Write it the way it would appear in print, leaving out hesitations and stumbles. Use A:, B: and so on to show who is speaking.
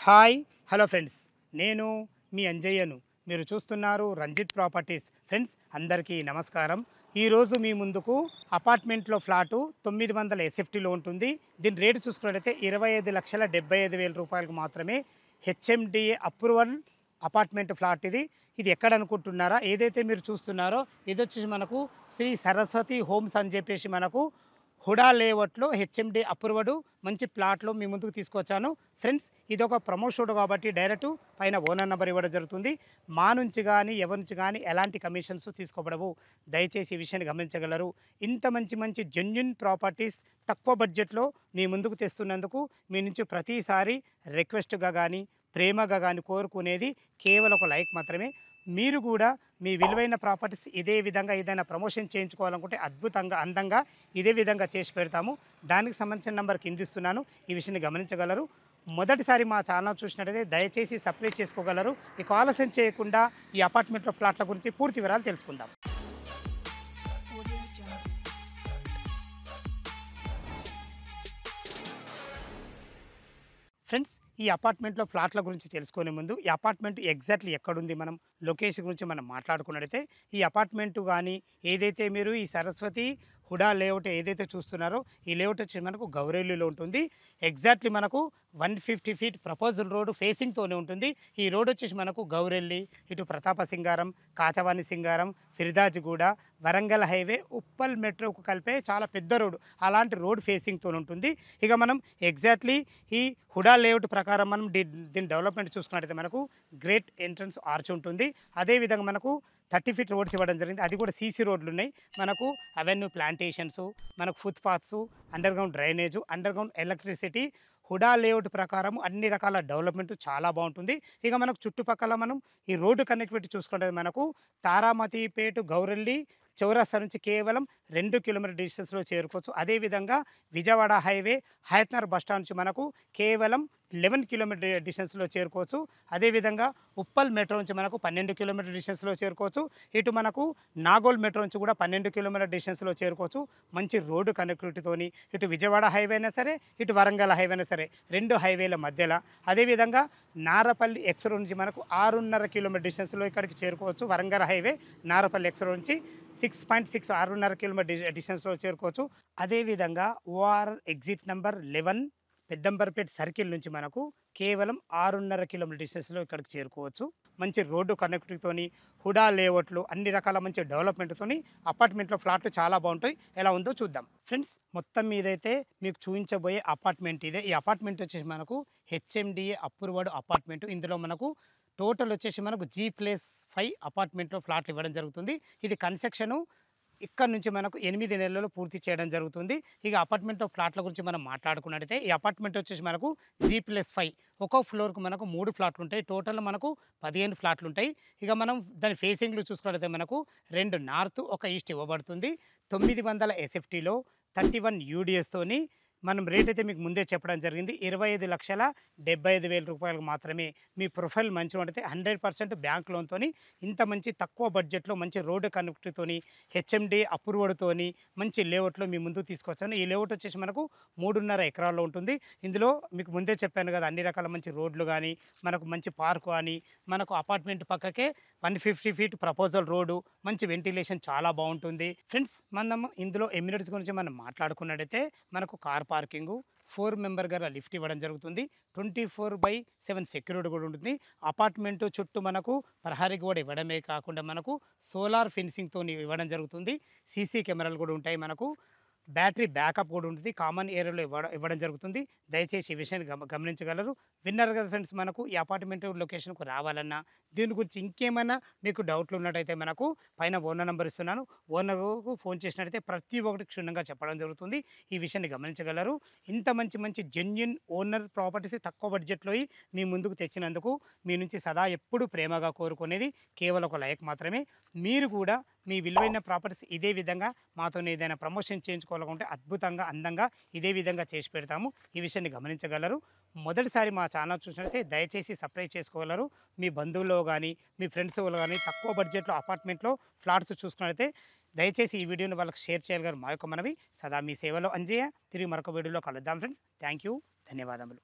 A: Hi hello friends, నేను మీ అంజయ్యను. మీరు చూస్తున్నారు రంజిత్ ప్రాపర్టీస్. ఫ్రెండ్స్ అందరికీ నమస్కారం. ఈరోజు మీ ముందుకు అపార్ట్మెంట్లో ఫ్లాటు 900 ఎస్ఎఫ్టీలో ఉంటుంది. దీని రేటు చూసుకున్నట్లయితే 25,75,000 రూపాయలకు మాత్రమే. హెచ్ఎండిఏ అప్రూవల్ అపార్ట్మెంట్ ఫ్లాట్ ఇది. ఇది ఎక్కడ అనుకుంటున్నారా? ఏదైతే మీరు చూస్తున్నారో ఇది వచ్చేసి మనకు శ్రీ సరస్వతి హోమ్స్ అని చెప్పేసి మనకు హుడా లేఅవుట్లో హెచ్ఎండి అప్రూవ్డ్ మంచి ప్లాట్లో మీ ముందుకు తీసుకొచ్చాను. ఫ్రెండ్స్ ఇది ఒక ప్రమోషన్ కాబట్టి డైరెక్ట్ పైన ఓనర్ నెంబర్ ఇవ్వడం జరుగుతుంది. మా నుంచి కానీ ఎవరి నుంచి కానీ ఎలాంటి కమిషన్స్ తీసుకోబడవు. దయచేసి ఈ విషయాన్ని గమనించగలరు. ఇంత మంచి మంచి జెన్యున్ ప్రాపర్టీస్ తక్కువ బడ్జెట్లో మీ ముందుకు తెస్తున్నందుకు మీ నుంచి ప్రతిసారి రిక్వెస్ట్గా కానీ ప్రేమగా కానీ కోరుకునేది కేవలం ఒక లైక్ మాత్రమే. మీరు కూడా మీ విలువైన ప్రాపర్టీస్ ఇదే విధంగా ఏదైనా ప్రమోషన్ చేయించుకోవాలనుకుంటే అద్భుతంగా అందంగా ఇదే విధంగా చేసి పెడతాము. దానికి సంబంధించిన నెంబర్ కింద ఇస్తున్నాను. ఈ విషయాన్ని గమనించగలరు. మొదటిసారి మా ఛానల్ చూసినట్టయితే దయచేసి సబ్స్క్రైబ్ చేసుకోగలరు. ఇక ఆలస్యం చేయకుండా ఈ అపార్ట్మెంట్లో ఫ్లాట్ల గురించి పూర్తి వివరాలు తెలుసుకుందాం. ఫ్రెండ్స్ ఈ అపార్ట్మెంట్లో ఫ్లాట్ల గురించి తెలుసుకునే ముందు ఈ అపార్ట్మెంట్ ఎగ్జాక్ట్లీ ఎక్కడుంది, మనం లొకేషన్ గురించి మనం మాట్లాడుకున్నట్టయితే ఈ అపార్ట్మెంట్ కానీ ఏదైతే మీరు ఈ సరస్వతి హుడా లేఅవుట్ ఏదైతే చూస్తున్నారో ఈ లేఅవుట్ వచ్చి మనకు గౌరెల్లిలో ఉంటుంది. ఎగ్జాక్ట్లీ మనకు 150 ఫీట్ ప్రపోజల్ రోడ్ ఫేసింగ్తోనే ఉంటుంది. ఈ రోడ్ వచ్చేసి మనకు గౌరెల్లి, ఇటు ప్రతాప సింగారం, కాచవాణి సింగారం, ఫిర్దాజ్గూడ, వరంగల్ హైవే, ఉప్పల్ మెట్రోకు కలిపే చాలా పెద్ద రోడ్. అలాంటి రోడ్ ఫేసింగ్తో ఉంటుంది. ఇక మనం ఎగ్జాక్ట్లీ ఈ హుడా లేఅవుట్ ప్రకారం మనం దీని డెవలప్మెంట్ చూసుకున్నట్టయితే మనకు గ్రేట్ ఎంట్రన్స్ ఆర్చ్ ఉంటుంది. అదేవిధంగా మనకు 30 ఫీట్ రోడ్స్ ఇవ్వడం జరిగింది. అది కూడా సీసీ రోడ్లు ఉన్నాయి. మనకు అవెన్యూ ప్లాంటేషన్స్, మనకు footpaths, underground drainage, underground electricity. HUDA layout ప్రకారం అన్ని రకాల డెవలప్మెంట్ చాలా బాగుంటుంది. ఇక మనకు చుట్టుపక్కల మనం ఈ రోడ్డు కనెక్టివిటీ చూసుకుంటే మనకు తారామతిపేట గౌరెల్లి చౌరస్తా నుంచి కేవలం 2 కిలోమీటర్ డిస్టెన్స్లో చేరుకోవచ్చు. అదేవిధంగా విజయవాడ హైవే హయత్నగర్ బస్టాండ్ నుంచి మనకు కేవలం 11 కిలోమీటర్ డిస్టెన్స్లో చేరుకోవచ్చు. అదేవిధంగా ఉప్పల్ మెట్రో నుంచి మనకు 12 కిలోమీటర్ డిస్టెన్స్లో చేరుకోవచ్చు. ఇటు మనకు నాగోల్ మెట్రో నుంచి కూడా 12 కిలోమీటర్ డిస్టెన్స్లో చేరుకోవచ్చు. మంచి రోడ్డు కనెక్టివిటీతోని ఇటు విజయవాడ హైవే అయినా సరే, ఇటు వరంగల్ హైవే అయినా సరే, 2 హైవేల మధ్యలో. అదేవిధంగా నారపల్లి ఎక్స్ రోడ్ నుంచి మనకు 6.5 కిలోమీటర్ డిస్టెన్స్లో ఇక్కడికి చేరుకోవచ్చు. Warangal highway Narapalli X road నుంచి 6.6 6.5 కిలోమీటర్ డిస్టెన్స్లో చేరుకోవచ్చు. అదేవిధంగా OR exit number 11 Peddamberpet circle నుంచి మనకు కేవలం 6.5 కిలోమీటర్ డిస్టెన్స్లో ఇక్కడికి చేరుకోవచ్చు. మంచి రోడ్డు కనెక్టివిటీతోని హుడా లేఅవుట్లు అన్ని రకాల మంచి డెవలప్మెంట్తోని అపార్ట్మెంట్లో ఫ్లాట్లు చాలా బాగుంటాయి. ఎలా ఉందో చూద్దాం. ఫ్రెండ్స్ మొత్తం మీదైతే మీకు చూపించబోయే అపార్ట్మెంట్ ఇదే. ఈ అపార్ట్మెంట్ వచ్చేసి మనకు హెచ్ఎండిఏ అప్రూవ్డ్ అపార్ట్మెంట్. ఇందులో మనకు టోటల్ వచ్చేసి మనకు G+5 అపార్ట్మెంట్లో ఫ్లాట్లు ఇవ్వడం జరుగుతుంది. ఇది కన్స్ట్రక్షను ఇక్కడ నుంచి మనకు 8 నెలల్లో పూర్తి చేయడం జరుగుతుంది. ఇక అపార్ట్మెంట్ ఫ్లాట్ల గురించి మనం మాట్లాడుకున్నట్టయితే ఈ అపార్ట్మెంట్ వచ్చేసి మనకు G+5 ఒక్కో ఫ్లోర్కు మనకు 3 ఫ్లాట్లు ఉంటాయి. టోటల్ మనకు 15 ఫ్లాట్లు ఉంటాయి. ఇక మనం దాని ఫేసింగ్లు చూసుకున్నట్టయితే మనకు 2 నార్త్, 1 ఈస్ట్ ఇవ్వబడుతుంది. 900 ఎస్ఎఫ్టీలో 31 యూడిఎస్తోని మనం రేట్ అయితే మీకు ముందే చెప్పడం జరిగింది. 25,75,000 రూపాయలకు మాత్రమే. మీ ప్రొఫైల్ మంచిగా ఉంటే 100% బ్యాంక్ లోన్తో ఇంత మంచి తక్కువ బడ్జెట్లో మంచి రోడ్డు కనెక్టివ్తోని హెచ్ఎండి అప్రూవ్డ్తోని మంచి లేఅవుట్లో మీ ముందుకు తీసుకొచ్చాను. ఈ లేఅవుట్ వచ్చేసి మనకు 3.5 ఎకరాల్లో ఉంటుంది. ఇందులో మీకు ముందే చెప్పాను కదా, అన్ని రకాల మంచి రోడ్లు కానీ, మనకు మంచి పార్కు కానీ, మనకు అపార్ట్మెంట్ పక్కకే 150 ఫీట్ ప్రపోజల్ రోడ్డు, మంచి వెంటిలేషన్ చాలా బాగుంటుంది. ఫ్రెండ్స్ మనం ఇందులో ఎమ్యూనిటీస్ గురించి మనం మాట్లాడుకున్నట్టయితే మనకు కార్ పార్కింగు, 4 మెంబర్ గల లిఫ్ట్ ఇవ్వడం జరుగుతుంది. 24/7 సెక్యూరిటీ కూడా ఉంటుంది. అపార్ట్మెంటు చుట్టూ మనకు ప్రహరీ గోడ ఇవ్వడమే కాకుండా మనకు సోలార్ ఫెన్సింగ్తో ఇవ్వడం జరుగుతుంది. సీసీ కెమెరాలు కూడా ఉంటాయి. మనకు బ్యాటరీ బ్యాకప్ కూడా ఉంటుంది. కామన్ ఏరియాలో ఇవ్వడం జరుగుతుంది. దయచేసి ఈ విషయాన్ని గమనించగలరు. విన్నారు కదా ఫ్రెండ్స్, మనకు ఈ అపార్ట్మెంట్ లొకేషన్కు రావాలన్నా దీని గురించి ఇంకేమైనా మీకు డౌట్లు ఉన్నట్టయితే మనకు పైన ఓనర్ నెంబర్ ఇస్తున్నాను. ఓనర్కు ఫోన్ చేసినట్టయితే ప్రతి ఒక్కటి క్షుణ్ణంగా చెప్పడం జరుగుతుంది. ఈ విషయాన్ని గమనించగలరు. ఇంత మంచి మంచి జెన్యున్ ఓనర్ ప్రాపర్టీస్ తక్కువ బడ్జెట్లో మీ ముందుకు తెచ్చినందుకు మీ నుంచి సదా ఎప్పుడు ప్రేమగా కోరుకునేది కేవలం ఒక లైక్ మాత్రమే. మీరు కూడా మీ విలువైన ప్రాపర్టీస్ ఇదే విధంగా మాతో ఏదైనా ప్రమోషన్ చేయించుకోవాలనుకుంటే అద్భుతంగా అందంగా ఇదే విధంగా చేసి పెడతాము. ఈ విషయాన్ని గమనించగలరు. మొదటిసారి మా ఛానల్ చూసినట్లయితే దయచేసి సబ్స్క్రైబ్ చేసుకోగలరు. మీ బంధువుల్లో కానీ మీ ఫ్రెండ్స్ కానీ తక్కువ బడ్జెట్లో అపార్ట్మెంట్లో ఫ్లాట్స్ చూసుకున్నట్లయితే దయచేసి ఈ వీడియోని వాళ్ళకి షేర్ చేయాలి. మా యొక్క మనవి. సదా మీ సేవలో అంజయ్య. తిరిగి మరొక వీడియోలో కలుద్దాం ఫ్రెండ్స్. Thank you. ధన్యవాదములు.